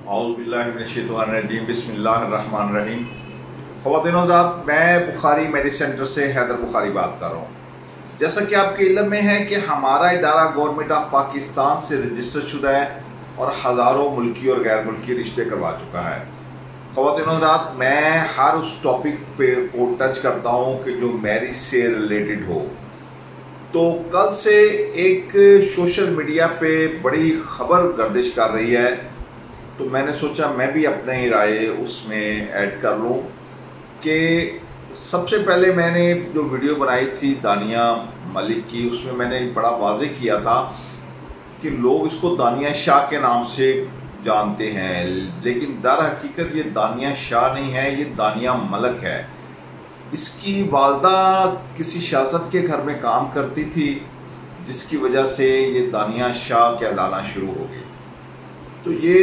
औज़ुबिल्लाहिमिनश्शैतानिर्रजीम बिस्मिल्लाहिर्रहमानिर्रहीम। ख़वातीन और हज़रात, मैं बुखारी मेडिसिन सेंटर से हैदर बुखारी बात कर रहा हूँ। जैसा कि आपके इल्म में है कि हमारा इदारा गवर्नमेंट ऑफ पाकिस्तान से रजिस्टर शुदा है और हज़ारों मुल्की और गैर मुल्की रिश्ते करवा चुका है। ख़वातीन और हज़रात, मैं हर उस टॉपिक पे को टच करता हूँ कि जो मैरिज से रिलेटेड हो। तो कल से एक सोशल मीडिया पे बड़ी खबर गर्दिश कर रही है, तो मैंने सोचा मैं भी अपनी राय उसमें ऐड कर लूँ कि सबसे पहले मैंने जो वीडियो बनाई थी दानिया मलिक की, उसमें मैंने बड़ा वाज़ेह किया था कि लोग इसको दानिया शाह के नाम से जानते हैं, लेकिन दर हकीकत ये दानिया शाह नहीं है, ये दानिया मलिक है। इसकी वालदा किसी शासक के घर में काम करती थी, जिसकी वजह से ये दानिया शाह कहलाना शुरू हो गई। तो ये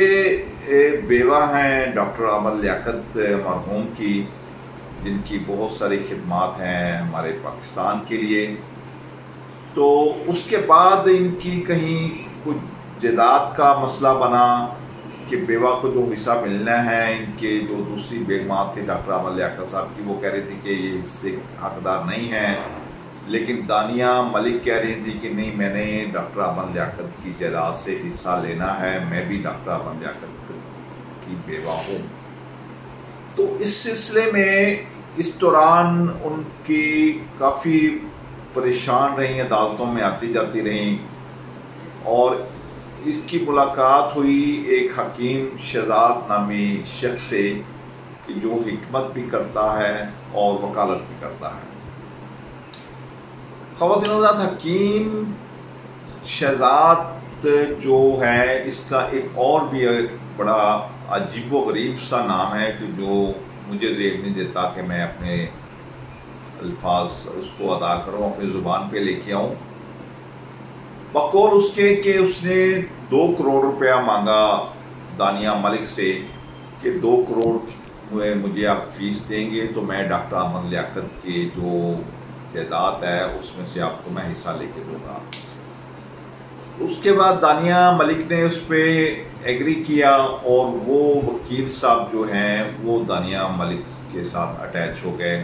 बेवा हैं डॉक्टर अमल लियाकत मरहूम की, जिनकी बहुत सारी खिदमात हैं हमारे पाकिस्तान के लिए। तो उसके बाद इनकी कहीं कुछ जायदाद का मसला बना कि बेवा को जो हिस्सा मिलना है, इनके जो दूसरी बेगमां थे डॉक्टर अमल लियाकत साहब की, वो कह रही थी कि ये हिस्से हकदार नहीं है, लेकिन दानिया मलिक कह रही थी कि नहीं, मैंने डॉक्टर अमल लियाकत की जायदाद से हिस्सा लेना है, मैं भी डॉक्टर अमल लियाकत की बेवा हूँ। तो इस सिलसिले में इस दौरान उनकी काफ़ी परेशान रही, अदालतों में आती जाती रहीं, और इसकी मुलाकात हुई एक हकीम शहजाद नामी शख्स से कि जो हिकमत भी करता है और वकालत भी करता है। ख़वातीन और हज़रात, हकीम शहजाद जो है, इसका एक और भी बड़ा अजीब व गरीब सा नाम है कि जो मुझे ज़ेब नहीं देता कि मैं अपने अल्फाज उसको अदा करूँ, अपनी ज़ुबान पे लेके आऊँ। बकौल उसके कि उसने 2 करोड़ रुपया मांगा दानिया मलिक से कि 2 करोड़ में मुझे आप फीस देंगे तो मैं डॉक्टर अमल लियाकत के जो जायदाद है उसमें से आपको मैं हिस्सा लेके दूंगा। उसके बाद दानिया मलिक ने उस पर एग्री किया और वो वकील साहब जो हैं वो दानिया मलिक के साथ अटैच हो गए।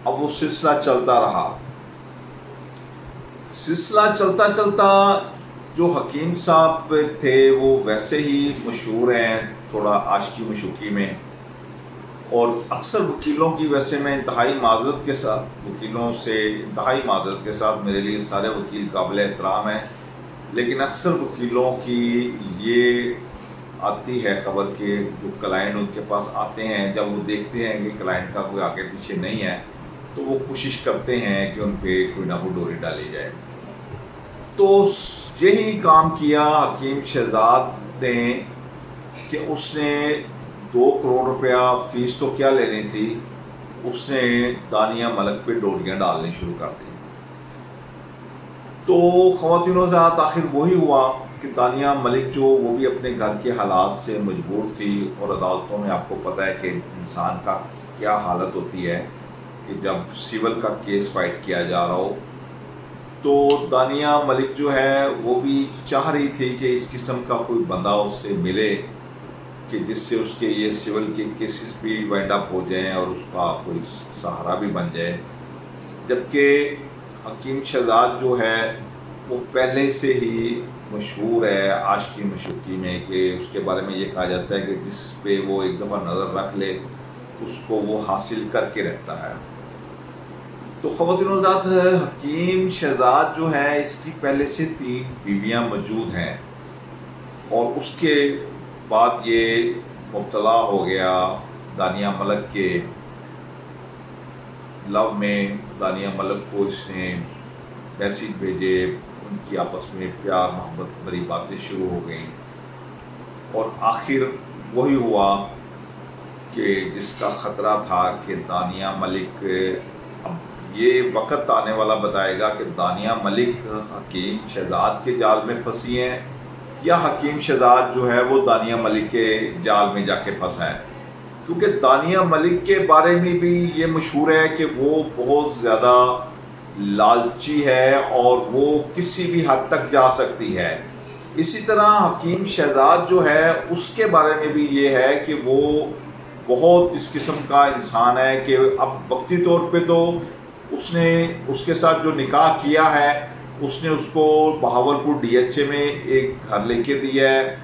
अब वो सिलसिला चलता रहा। सिलसिला चलता चलता जो हकीम साहब थे वो वैसे ही मशहूर हैं थोड़ा आशिकी मशूकी में, और अक्सर वकीलों की, वैसे मैं इंतहाई माजरत के साथ वकीलों से इंतहाई माजरत के साथ, मेरे लिए सारे वकील काबिल एहतराम हैं, लेकिन अक्सर वकीलों की ये आती है खबर कि जो क्लाइंट उनके पास आते हैं, जब वो देखते हैं कि क्लाइंट का कोई आगे पीछे नहीं है, तो वो कोशिश करते हैं कि उन पर कोई ना कोई डोरी डाली जाए। तो यही काम किया हकीम शहजाद ने कि उसने 2 करोड़ रुपया फीस तो क्या लेनी थी, उसने दानिया मलिक पे डोरियां डालनी शुरू कर दी। तो ख़वातीन और हज़रात, आखिर वही हुआ कि दानिया मलिक जो वो भी अपने घर के हालात से मजबूर थी, और अदालतों में आपको पता है कि इंसान का क्या हालत होती है कि जब सिविल का केस फाइट किया जा रहा हो। तो दानिया मलिक जो है वो भी चाह रही थी कि इस किस्म का कोई बंदा उससे मिले कि जिससे उसके ये सिविल के केसेस भी वाइंड अप हो जाएं और उसका कोई सहारा भी बन जाए। जबकि हकीम शहजाद जो है वो पहले से ही मशहूर है आशिकी मशूकी में कि उसके बारे में ये कहा जाता है कि जिस पे वो एक दफ़ा नज़र रख ले उसको वो हासिल करके रहता है। तो ख़वातीन और हज़रात, हकीम शहजाद जो है इसकी पहले से 3 बीवियाँ मौजूद हैं, और उसके बाद ये मुब्तला हो गया दानिया मलिक के लव में। दानिया मलिक को इसने मैसेज भेजे, उनकी आपस में प्यार मोहब्बत भरी बातें शुरू हो गई, और आखिर वही हुआ कि जिसका ख़तरा था कि दानिया मलिक, अब ये वक़्त आने वाला बताएगा कि दानिया मलिक हकीम शहजाद के जाल में फंसी हैं या हकीम शहजाद जो है वो दानिया मलिक के जाल में जाके फंसा है। क्योंकि दानिया मलिक के बारे में भी ये मशहूर है कि वो बहुत ज़्यादा लालची है और वो किसी भी हद तक जा सकती है। اسی طرح حکیم شہزاد جو ہے اس کے بارے میں بھی یہ ہے کہ وہ بہت اس قسم کا انسان ہے کہ اب وقتی طور پہ تو اس نے اس کے ساتھ جو نکاح کیا ہے اس نے اس کو بہاولپور ڈی ایچ اے میں ایک گھر لے کے دیا ہے،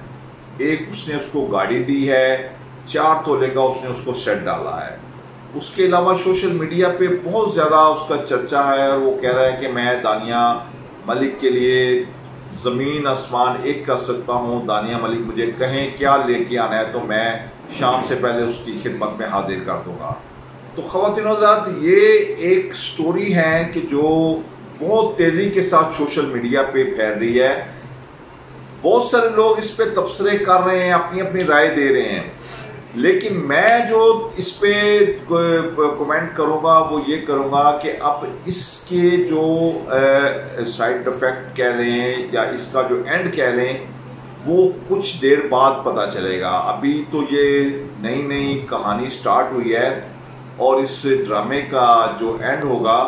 ایک اس نے اس کو گاڑی دی ہے، 4 تولے کا اس نے اس کو سیٹ ڈالا ہے۔ اس کے علاوہ سوشل میڈیا پہ بہت زیادہ اس کا چرچا ہے اور وہ کہہ رہا ہے کہ میں دانیہ ملک کے لیے زمین آسمان ایک کر سکتا ہوں، دانیہ ملک مجھے کہیں کیا لے کے آنا ہے تو میں شام سے پہلے اس کی خدمت میں حاضر کر دوں گا۔ تو خواتین و حضرات، یہ ایک سٹوری ہے کہ جو بہت تیزی کے ساتھ سوشل میڈیا پہ پھیل رہی ہے۔ بہت سارے لوگ اس پہ تبصرے کر رہے ہیں، اپنی اپنی رائے دے رہے ہیں، لیکن میں جو اس پہ کومنٹ کروں گا وہ یہ کروں گا کہ اب اس کے جو سائیڈ افیکٹ کہہ لیں یا اس کا جو اینڈ کہہ لیں وہ کچھ دیر بعد پتہ چلے گا۔ ابھی تو یہ نئی نئی کہانی سٹارٹ ہوئی ہے اور اس ڈرامے کا جو اینڈ ہوگا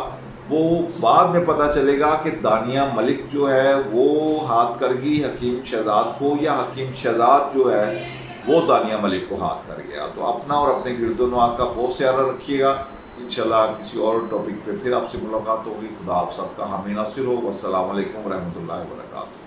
وہ بعد میں پتہ چلے گا کہ دانیہ ملک جو ہے وہ ہاتھ کر گئی حکیم شہزاد کو یا حکیم شہزاد جو ہے وہ دانیہ ملک کو ہاتھ کر گیا۔ تو اپنا اور اپنے گرد و نواح کا بہت خیال رکھیے گا۔ انشاءاللہ کسی اور ٹاپک پہ پھر آپ سے ملاقات ہوگی۔ خدا آپ سب کا حامی ناصر ہو۔ والسلام علیکم ورحمۃ اللہ وبرکاتہ۔